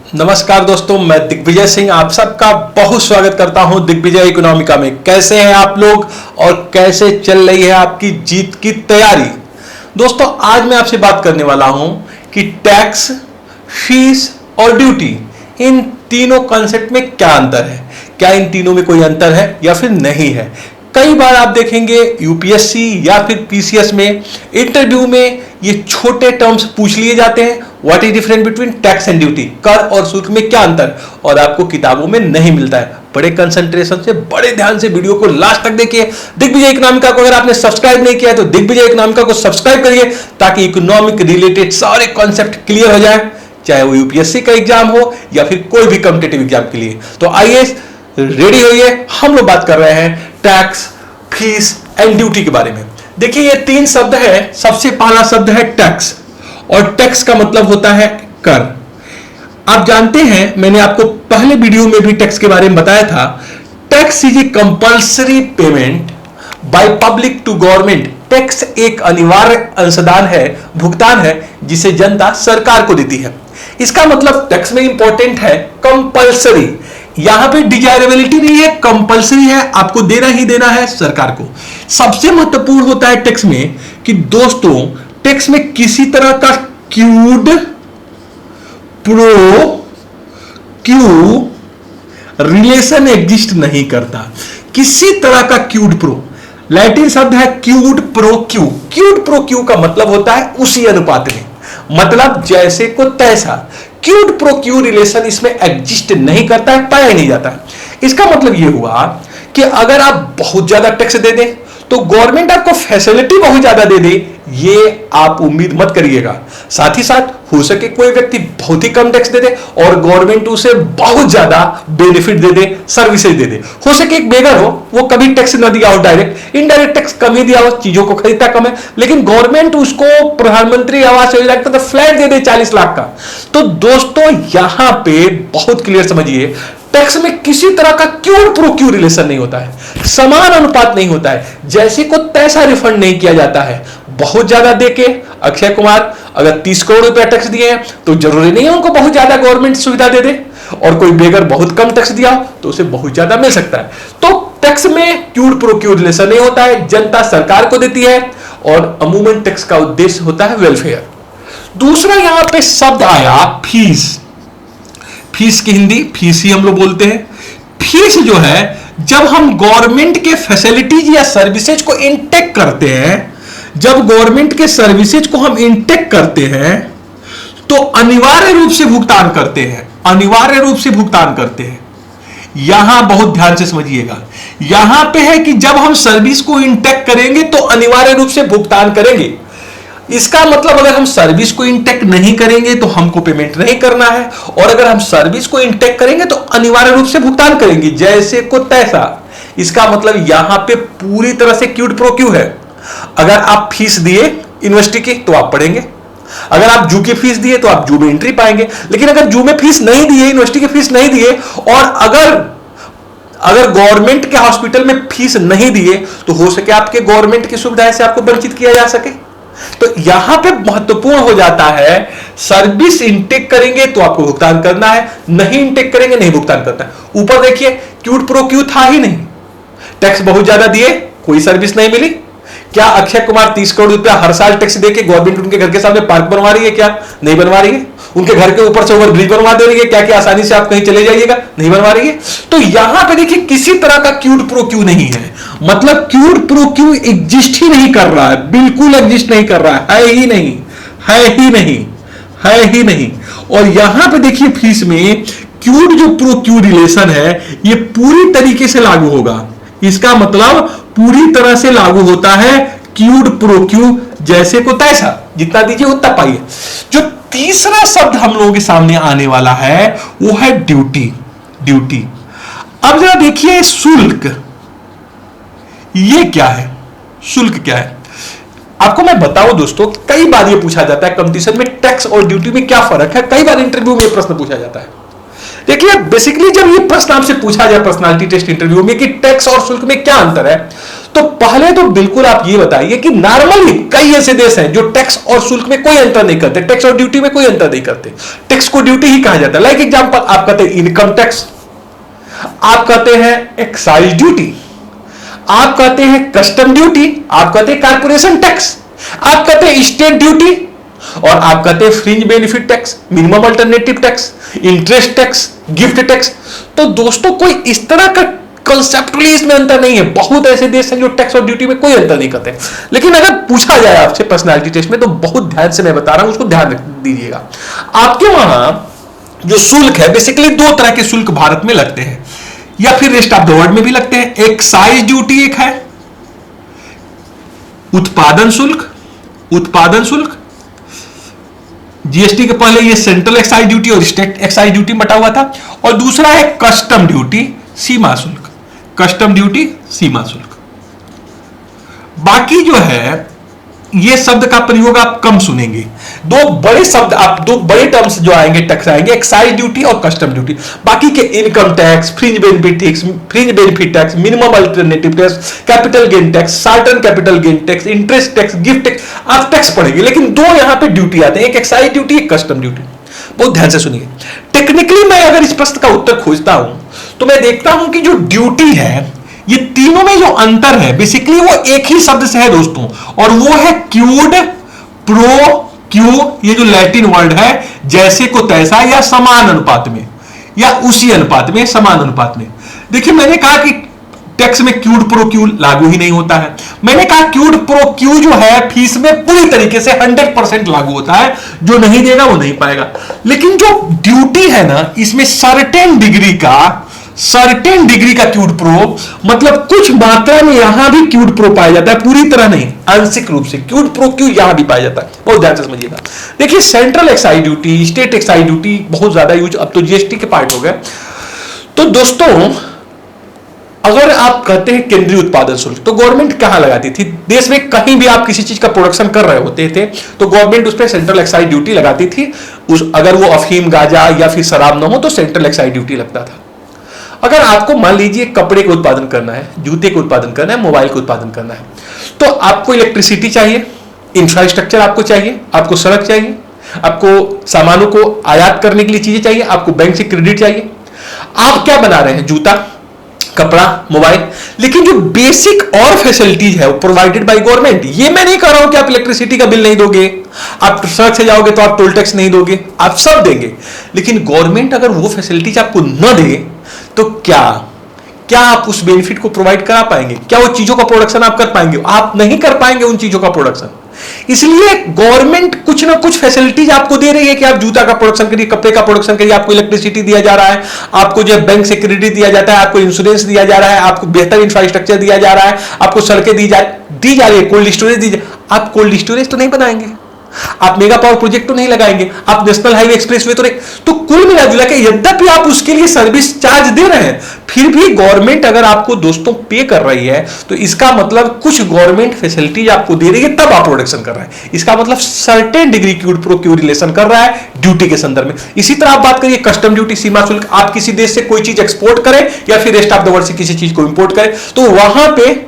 नमस्कार दोस्तों, मैं दिग्विजय सिंह आप सबका बहुत स्वागत करता हूं दिग्विजय इकोनॉमिका में। कैसे हैं आप लोग और कैसे चल रही है आपकी जीत की तैयारी। दोस्तों, आज मैं आपसे बात करने वाला हूं कि टैक्स, फीस और ड्यूटी, इन तीनों कॉन्सेप्ट में क्या अंतर है, क्या इन तीनों में कोई अंतर है या फिर नहीं है। कई बार आप देखेंगे यूपीएससी या फिर पीसीएस में इंटरव्यू में ये छोटे टर्म्स पूछ लिए जाते हैं, what is different between tax and duty, कर और शुल्क में क्या अंतर, और आपको किताबों में नहीं मिलता है। बड़े कंसंट्रेशन से, बड़े ध्यान से वीडियो को लास्ट तक देखिए। दिग्विजय इकोनॉमिका को अगर आपने सब्सक्राइब नहीं किया है तो दिग्विजय इकोनॉमिका को सब्सक्राइब करिए ताकि इकोनॉमिक रिलेटेड सारे कॉन्सेप्ट क्लियर हो जाए, चाहे वो यूपीएससी का एग्जाम हो या फिर कोई भी कॉम्पिटिटिव एग्जाम के लिए। तो आइए रेडी होइए, हम लोग बात कर रहे हैं टैक्स, फीस एंड ड्यूटी के बारे में। देखिए, ये तीन शब्द है। सबसे पहला शब्द है टैक्स, और टैक्स का मतलब होता है कर। आप जानते हैं, मैंने आपको पहले वीडियो में भी टैक्स के बारे में बताया था। Tax is a compulsory payment by public to government. Tax एक अनिवार्य अंशदान है, भुगतान है, जिसे जनता सरकार को देती है। इसका मतलब टैक्स में इंपॉर्टेंट है कंपल्सरी। यहां पे डिजायरेबिलिटी नहीं है, कंपल्सरी है, आपको देना ही देना है सरकार को। सबसे महत्वपूर्ण होता है टैक्स में कि दोस्तों, टैक्स में किसी तरह का cued pro quo relation exist नहीं करता। किसी तरह का क्यूड प्रो, लैटिन शब्द है cued pro Q. Cued pro Q का मतलब होता है उसी अनुपात में, मतलब जैसे को तैसा। क्यूड प्रो क्यू रिलेशन इसमें एग्जिस्ट नहीं करता है, पाया नहीं जाता है। इसका मतलब यह हुआ कि अगर आप बहुत ज्यादा टैक्स दे दें तो गवर्नमेंट आपको फैसिलिटी बहुत ज्यादा दे दे, ये आप उम्मीद मत करिएगा। साथ ही साथ हो सके कोई व्यक्ति बहुत ही कम टैक्स दे दे और गवर्नमेंट उसे बहुत ज्यादा बेनिफिट दे दे, सर्विसेज दे दे। हो सके एक बेगर हो, वो कभी टैक्स ना दिया हो, डायरेक्ट इनडायरेक्ट टैक्स कम ही दिया हो, चीजों को खरीदता कम है, लेकिन गवर्नमेंट उसको प्रधानमंत्री आवास योजना का फ्लैट दे दे 40 लाख का। तो दोस्तों, यहां पे बहुत क्लियर समझिए, टैक्स में किसी तरह का क्यूड प्रो क्यू रिलेशन नहीं होता है, समान अनुपात नहीं होता है, जैसे को तैसा रिफंड नहीं किया जाता है। बहुत ज्यादा देके अक्षय कुमार अगर 30 करोड़ रुपया टैक्स दिए हैं तो जरूरी नहीं है उनको बहुत ज्यादा गवर्नमेंट सुविधा दे दे, और कोई बेगर बहुत कम टैक्स दिया तो उसे बहुत ज्यादा मिल सकता है। तो टैक्स में क्यूड प्रो क्यू रिलेशन नहीं होता है, जनता सरकार को देती है, और अमूमन टैक्स का उद्देश्य होता है वेलफेयर। दूसरा यहां पे शब्द आया फीस। फीस की हिंदी फीस ही हम लोग बोलते हैं। फीस जो है, जब हम गवर्नमेंट के फैसिलिटीज या सर्विसेज को इनटेक करते हैं, जब गवर्नमेंट के सर्विसेज को हम इनटेक करते हैं तो अनिवार्य रूप से भुगतान करते हैं, अनिवार्य रूप से भुगतान करते हैं। यहां बहुत ध्यान से समझिएगा, यहां पे है कि जब हम सर्विस को इनटेक करेंगे तो अनिवार्य रूप से भुगतान करेंगे। इसका मतलब अगर हम सर्विस को इंटेक नहीं करेंगे तो हमको पेमेंट नहीं करना है, और अगर हम सर्विस को इंटेक करेंगे तो अनिवार्य रूप से भुगतान करेंगे, जैसे को तैसा। इसका मतलब यहां पे पूरी तरह से क्यूड प्रो क्यू है। अगर आप फीस दिए यूनिवर्सिटी की तो आप पढ़ेंगे, अगर आप जू की फीस दिए तो आप जू में एंट्री पाएंगे। लेकिन अगर जू में फीस नहीं दिए, यूनिवर्सिटी की फीस नहीं दिए, और अगर गवर्नमेंट के हॉस्पिटल में फीस नहीं दिए तो हो सके आपके गवर्नमेंट की सुविधाएं से आपको वंचित किया जा सके। तो यहां पे महत्वपूर्ण हो जाता है, सर्विस इंटेक करेंगे तो आपको भुगतान करना है, नहीं इंटेक करेंगे नहीं भुगतान करना है। ऊपर देखिए, क्यूड प्रो क्यू था ही नहीं, टैक्स बहुत ज्यादा दिए, कोई सर्विस नहीं मिली। क्या अक्षय कुमार 30 करोड़ रुपया हर साल टैक्स देके गवर्नमेंट उनके घर के सामने पार्क बनवा रही है? क्या नहीं बनवा रही है? उनके घर के ऊपर से ओवर ब्रिज बनवा दे रही है क्या कि आसानी से आप कहीं चले जाइएगा? नहीं बनवा रही है। तो यहां पे देखिए, किसी तरह का क्यूड प्रो क्यू नहीं है, मतलब क्यूड प्रो क्यू एग्जिस्ट ही नहीं कर रहा है, बिल्कुल एग्जिस्ट नहीं कर रहा है ही नहीं, है ही नहीं, है ही नहीं। और यहां पे देखिए, फीस में क्यूड जो प्रो क्यू रिलेशन है ये पूरी तरीके से लागू होगा। इसका मतलब पूरी तरह से लागू होता है क्यूड प्रो क्यू, जैसे को तैसा, जितना दीजिए उतना पाइए। जो तीसरा शब्द हम लोगों के सामने आने वाला है वो है ड्यूटी। ड्यूटी, अब जरा देखिए, शुल्क ये क्या है? शुल्क क्या है? आपको मैं बताऊं दोस्तों, कई बार ये पूछा जाता है कंपटीशन में, टैक्स और ड्यूटी में क्या फर्क है। कई बार इंटरव्यू में प्रश्न पूछा जाता है। देखिए, बेसिकली जब ये प्रश्न आपसे पूछा जाए पर्सनालिटी टेस्ट इंटरव्यू में कि टैक्स और शुल्क में क्या अंतर है, तो पहले तो बिल्कुल आप ये बताइए कि नॉर्मली कई ऐसे देश हैं जो टैक्स और शुल्क में कोई अंतर नहीं करते, टैक्स और ड्यूटी में कोई अंतर नहीं करते, टैक्स को ड्यूटी ही कहा जाता है। लाइक एग्जांपल आप कहते हैं इनकम टैक्स, आप कहते हैं एक्साइज ड्यूटी, आप कहते हैं कस्टम ड्यूटी, आप कहते हैं कारपोरेशन टैक्स, आप कहते हैं स्टेट ड्यूटी, और आप कहते हैं fringe benefit tax, minimum alternative tax, interest tax, gift tax. तो दोस्तों कोई इस तरह का कॉन्सेप्टुअली इसमें अंतर नहीं है। बहुत ऐसे देश हैं जो टैक्स और ड्यूटी में कोई अंतर नहीं करते। लेकिन अगर पूछा जाए आपसे पर्सनालिटी टेस्ट में, तो बहुत ध्यान से मैं बता रहा हूं, उसको ध्यान रख दीजिएगा। आपके वहां जो शुल्क है, बेसिकली दो तरह के शुल्क भारत में लगते हैं, या फिर रेस्ट ऑफ द वर्ल्ड में भी लगते हैं। एक्साइज ड्यूटी एक है, उत्पादन शुल्क, उत्पादन शुल्क, जीएसटी के पहले ये सेंट्रल एक्साइज ड्यूटी और स्टेट एक्साइज ड्यूटी बटा हुआ था। और दूसरा है कस्टम ड्यूटी, सीमा शुल्क, कस्टम ड्यूटी, सीमा शुल्क। बाकी जो है ये शब्द का प्रयोग आप कम सुनेंगे। दो बड़े शब्द, आप दो बड़े टर्म्स जो आएंगे टैक्स आएंगे, एक्साइज ड्यूटी और कस्टम ड्यूटी। बाकी के income tax, fringe benefit tax, minimum alternative tax, capital gain tax, certain capital gain tax, interest tax, gift tax, आप टैक्स पढ़ेंगे। लेकिन दो यहां पे ड्यूटी आते हैं, एक एक्साइज ड्यूटी, एक कस्टम ड्यूटी। बहुत ध्यान से सुनिए। टेक्निकली मैं अगर इस प्रश्न का उत्तर खोजता हूं तो मैं देखता हूं कि जो ड्यूटी है, ये तीनों में जो अंतर है बेसिकली वो एक ही शब्द से है दोस्तों, और वो है क्यूड प्रो क्यू। ये जो लैटिन वर्ड है, जैसे को तैसा, या समान अनुपात में, या उसी अनुपात में, समान अनुपात में। देखिए मैंने कहा कि टैक्स में क्यूड प्रो क्यू लागू ही नहीं होता है। मैंने कहा क्यूड प्रो क्यू जो है फीस में पूरी तरीके से 100% लागू होता है, जो नहीं देगा वो नहीं पाएगा। लेकिन जो ड्यूटी है ना, इसमें सर्टेन डिग्री का क्यूड प्रो, मतलब कुछ मात्रा में यहां भी क्यूड प्रो पाया जाता है, पूरी तरह नहीं, आंशिक रूप से क्यूड प्रो क्यू यहां भी पाया जाता है। बहुत ध्यान से समझिएगा। देखिए central excise duty, state excise duty बहुत ज्यादा यूज, अब तो जीएसटी के पार्ट हो गए। तो दोस्तों अगर आप कहते हैं केंद्रीय उत्पादन शुल्क, तो गवर्नमेंट कहां लगाती थी? देश में कहीं भी आप किसी चीज का प्रोडक्शन कर रहे होते थे तो गवर्नमेंट उस पर सेंट्रल एक्साइज ड्यूटी लगाती थी। अगर वो अफीम, गांजा या फिर शराब ना हो तो सेंट्रल एक्साइज ड्यूटी लगता था। अगर आपको मान लीजिए कपड़े का उत्पादन करना है, जूते का उत्पादन करना है, मोबाइल का उत्पादन करना है, तो आपको इलेक्ट्रिसिटी चाहिए, इंफ्रास्ट्रक्चर आपको चाहिए, आपको सड़क चाहिए, आपको सामानों को आयात करने के लिए चीजें चाहिए, आपको बैंक से क्रेडिट चाहिए। आप क्या बना रहे हैं? जूता, कपड़ा, मोबाइल। लेकिन जो बेसिक और फैसिलिटीज है वो प्रोवाइडेड बाय गवर्नमेंट। ये मैं नहीं कह रहा हूं कि आप इलेक्ट्रिसिटी का बिल नहीं दोगे, आप सड़क से जाओगे तो आप टोल टैक्स नहीं दोगे, आप सब देंगे। लेकिन गवर्नमेंट अगर वो फैसिलिटीज आपको न दे तो क्या आप उस बेनिफिट को प्रोवाइड करा पाएंगे? क्या वो चीजों का प्रोडक्शन आप कर पाएंगे? आप नहीं कर पाएंगे उन चीजों का प्रोडक्शन। इसलिए गवर्नमेंट कुछ ना कुछ फैसिलिटीज आपको दे रही है कि आप जूता का प्रोडक्शन करिए, कपड़े का प्रोडक्शन करिए, आपको इलेक्ट्रिसिटी दिया जा रहा है, आपको जो बैंक से क्रेडिट दिया जाता है, आपको इंश्योरेंस दिया जा रहा है, आपको बेहतर इंफ्रास्ट्रक्चर दिया जा रहा है, आपको सड़कें दी जा रही है, कोल्ड स्टोरेज दी जा। आप कोल्ड स्टोरेज तो नहीं बनाएंगे, आप मेगा पावर प्रोजेक्ट तो नहीं लगाएंगे, आप नेशनल हाईवे एक्सप्रेसवे तो नहीं। तो कुल मिला के यद्यपि आप उसके लिए सर्विस चार्ज दे रहे हैं, फिर भी गवर्नमेंट अगर आपको दोस्तों पे कर रही है तो इसका मतलब कुछ गवर्नमेंट फैसिलिटीज आपको दे रही है, तब आप प्रोडक्शन कर रहे हैं। इसका मतलब certain degree cued pro quo relation कर रहा है ड्यूटी के संदर्भ में। इसी तरह आप बात करिए कस्टम ड्यूटी, सीमा शुल्क। आप किसी देश से कोई चीज एक्सपोर्ट करें या फिर रेस्ट ऑफ द वर्ल्ड से किसी चीज को इंपोर्ट करें तो वहां पे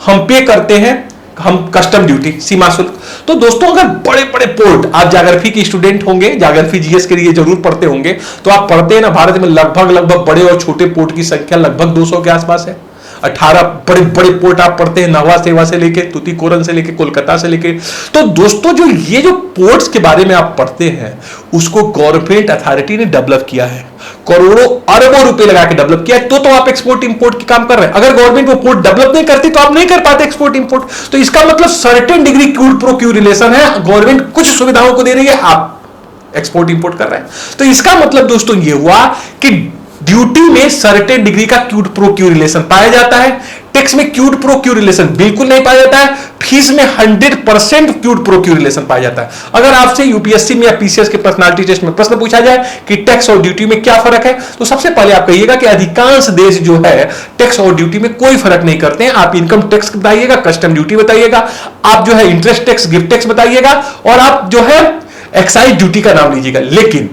हम पे करते हैं, हम कस्टम ड्यूटी, सीमा शुल्क। तो दोस्तों अगर बड़े बड़े पोर्ट, आप ज्योग्राफी के स्टूडेंट होंगे, ज्योग्राफी जीएस के लिए जरूर पढ़ते होंगे, तो आप पढ़ते हैं ना भारत में लगभग बड़े और छोटे पोर्ट की संख्या लगभग 200 के आसपास है। 18 बड़े बड़े पोर्ट आप पढ़ते हैं, नहवा सेवा से लेके तुतीकोरन से लेके कोलकाता से लेके। तो दोस्तों जो ये जो पोर्ट्स के बारे में आप पढ़ते हैं उसको गवर्नमेंट अथॉरिटी ने डेवलप किया है, करोड़ों अरबों रुपए लगा के डेवलप किया है। तो आप एक्सपोर्ट इंपोर्ट के काम कर रहे हैं। अगर गवर्नमेंट वो पोर्ट डेवलप नहीं करती तो आप नहीं कर पाते एक्सपोर्ट इंपोर्ट। तो इसका मतलब certain degree cued pro quo relation है, गवर्नमेंट कुछ सुविधाओं को दे रही है, आप एक्सपोर्ट इंपोर्ट कर रहे हैं। तो इसका मतलब दोस्तों ये हुआ कि ड्यूटी में सर्टेन डिग्री का क्यूड प्रो क्यू रिलेशन पाया जाता है, टैक्स में क्यूड प्रो क्यू रिलेशन बिल्कुल नहीं पाया जाता है, फीस में 100% क्यूड प्रो क्यू रिलेशन पाया जाता है। अगर आपसे यूपीएससी में या पीसीएस के पर्सनालिटी टेस्ट में प्रश्न पूछा जाए कि टैक्स और ड्यूटी में क्या फर्क है, तो सबसे पहले आप कहिएगा कि अधिकांश देश जो है टैक्स और ड्यूटी में कोई फर्क नहीं करते हैं। आप इनकम टैक्स बताइएगा, कस्टम ड्यूटी बताइएगा, आप जो है इंटरेस्ट टैक्स, गिफ्ट टैक्स बताइएगा, और आप जो है एक्साइज ड्यूटी का नाम लीजिएगा। लेकिन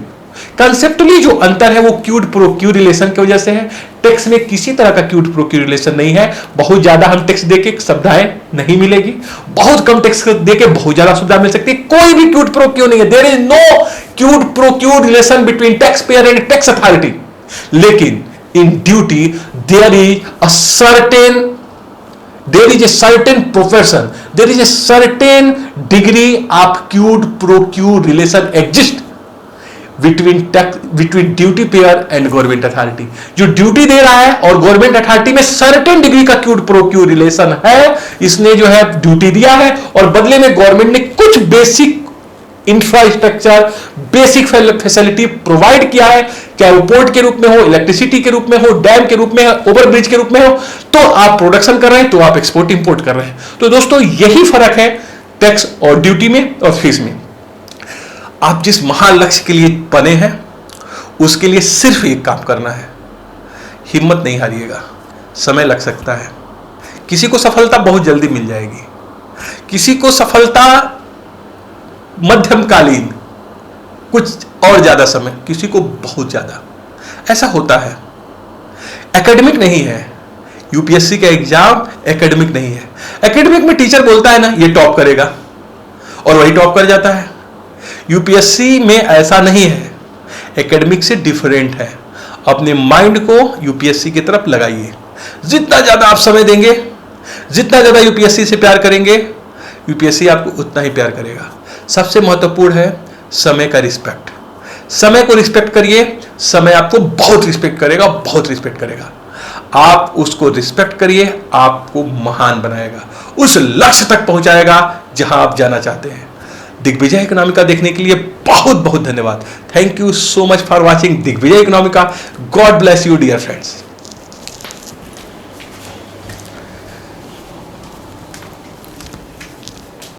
कंसेप्टुअली जो अंतर है वो क्यूड प्रो क्यू रिलेशन की वजह से है। टेक्स्ट में किसी तरह का क्यूड प्रो क्यू रिलेशन नहीं है। बहुत ज्यादा हम टेक्स्ट देके सुविधाएं नहीं मिलेगी, बहुत कम टेक्स्ट देके बहुत ज्यादा सुविधा मिल सकती है। कोई भी क्यूड प्रो क्यू नहीं है। There is no quid pro quo relation between tax payer and tax authority. लेकिन in duty there is a certain there is a certain profession, there is a certain degree of quid pro quo relation exist between duty payer and government authority। जो duty दे रहा है और government authority में certain degree का cued pro quo relation है। इसने जो है ड्यूटी दिया है और बदले में गवर्नमेंट ने कुछ basic infrastructure, basic facility provide किया है, क्या वो पोर्ट के रूप में हो, इलेक्ट्रिसिटी के रूप में हो, डैम के रूप में हो, ओवरब्रिज के रूप में हो। तो आप प्रोडक्शन कर रहे हैं तो आप एक्सपोर्ट इंपोर्ट कर रहे हैं। तो दोस्तों यही फर्क है टैक्स और ड्यूटी में और फीस में। आप जिस महान लक्ष्य के लिए बने हैं उसके लिए सिर्फ एक काम करना है, हिम्मत नहीं हारिएगा। समय लग सकता है, किसी को सफलता बहुत जल्दी मिल जाएगी, किसी को सफलता मध्यमकालीन, कुछ और ज्यादा समय, किसी को बहुत ज्यादा। ऐसा होता है। एकेडमिक नहीं है यूपीएससी का एग्जाम, एकेडमिक नहीं है। एकेडमिक में टीचर बोलता है ना ये टॉप करेगा और वही टॉप कर जाता है। यूपीएससी में ऐसा नहीं है, एकेडमिक से डिफरेंट है। अपने माइंड को यूपीएससी की तरफ लगाइए। जितना ज्यादा आप समय देंगे, जितना ज्यादा यूपीएससी से प्यार करेंगे, यूपीएससी आपको उतना ही प्यार करेगा। सबसे महत्वपूर्ण है समय का रिस्पेक्ट। समय को रिस्पेक्ट करिए, समय आपको बहुत रिस्पेक्ट करेगा, बहुत रिस्पेक्ट करेगा। आप उसको रिस्पेक्ट करिए, आपको महान बनाएगा, उस लक्ष्य तक पहुंचाएगा जहां आप जाना चाहते हैं। दिग्विजय इकोनॉमिका देखने के लिए बहुत बहुत धन्यवाद। Thank you so much for watching Digvijay Economica. God bless you dear friends.